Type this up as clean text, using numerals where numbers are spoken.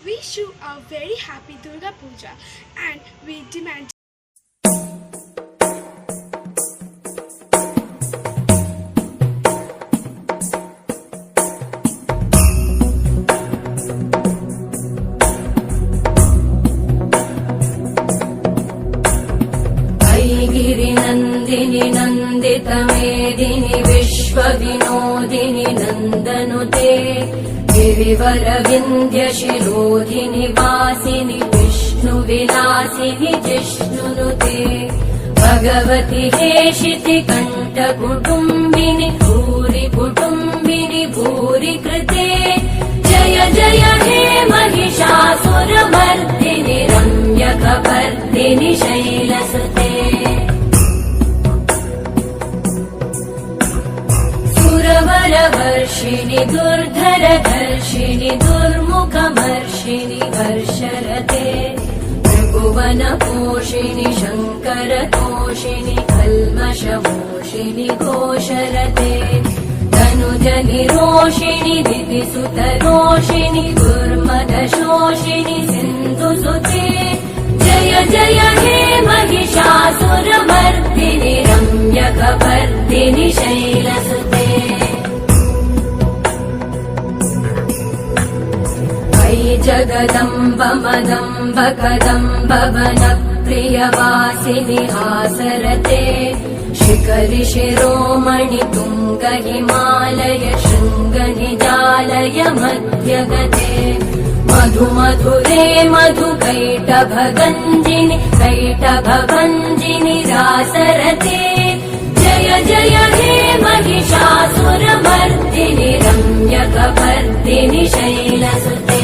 wish you a very happy Durga Puja and we demand गिरिनन्दिनि नन्दितमेदिनि विश्वविनोदिनि नन्दनुते गिरिवरविन्ध्यशिरोधिनि वासिनि विष्णुविलासिनि जिष्णुनुते भगवति हेशिति कण्ठकुटुम्बिनि भूरि कुटुम्बिनि भूरि कृते जय जय हे महिषासुरमर्दिनि रम्यकपर्दिनि शैलसुते सुरवरवर्षिणि दुर्धरधर्षिणि दुर्मुखमर्षिणि हर्षरते त्रिभुवनपोषिणि शङ्करतोषिणि कल्मषमोषिणि घोषरते तनुजनिरोषिणि दितिसुतरोषिणि दुर्मदशोषिणि सिन्धुसुते जय जय हे महिषासुरमर्दिनि रम्यकपर्दिनि शैलसुते अयि जगदम्ब मदम्ब कदम्ब वनप्रियवासिनि हासरते शिखरि शिरोमणि तुङ्ग हिमालय शृङ्ग निजालय मध्यगते मधु मधुरे मधुकैटभगञ्जिनि कैटभभञ्जिनि रासरते जय जय हे महिषासुरमर्दिनि रम्यकपर्दिनि शैलसुते